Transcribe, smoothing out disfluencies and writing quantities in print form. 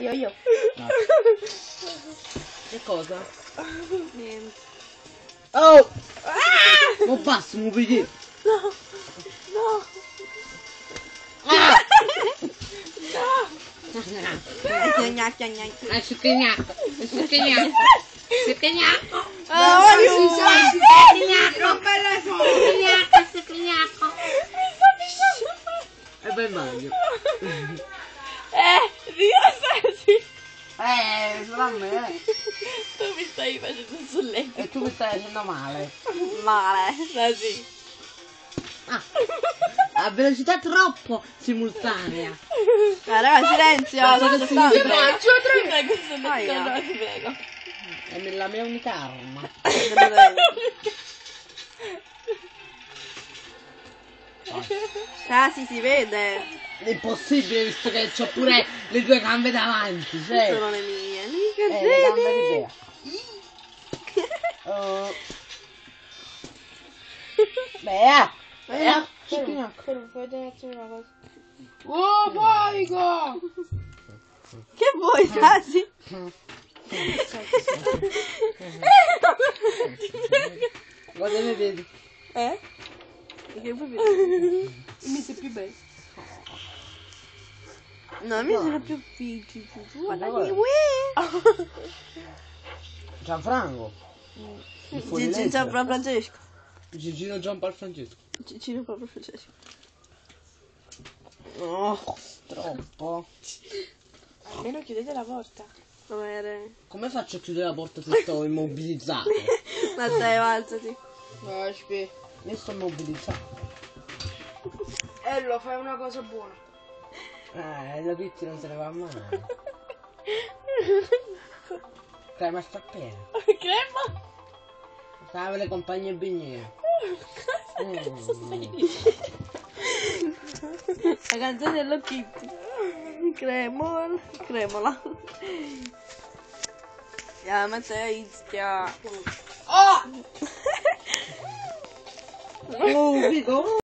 Io. No. Che cosa? Niente. Oh! Non basta, mi vedi? No. Ah! Gnacca. È succhignato. E poi meglio. Rilassati. Solo a me. Tu mi stai facendo un solletico. E tu mi stai facendo male. Male. Così. Ah, a velocità troppo simultanea. Raga, silenzio. Cosa che significa? Ti prego, sono Aia. d'accordo, ti prego. È la mia unica arma. Ah, sì, si vede. È impossibile visto che c'ho pure le due gambe davanti, cioè. Sono le mie. Le gambe di Bea. Bea! Bea! Fermo, fai un attimo una cosa. Oh, panico! Che vuoi, Sasi? Cosa ne vedi? Che vuoi vedere? Mi sei più bello. No, mi sono più fighi. Guarda che Gianfranco. Il fuorilegge. Gino Francesco. Gigino Gianpal Francesco. Gino Francesco. No, troppo. Almeno chiudete la porta. Come faccio a chiudere la porta se sto immobilizzato? Matteo, alzati. Io sto immobilizzato. Lo fai una cosa buona. La pizza non se ne va mai. Crema sta piena. Crema? Stava le compagne bignine. La canzone dello Kitty. Cremola. Ja, Matteo, inizia. Oh, dico.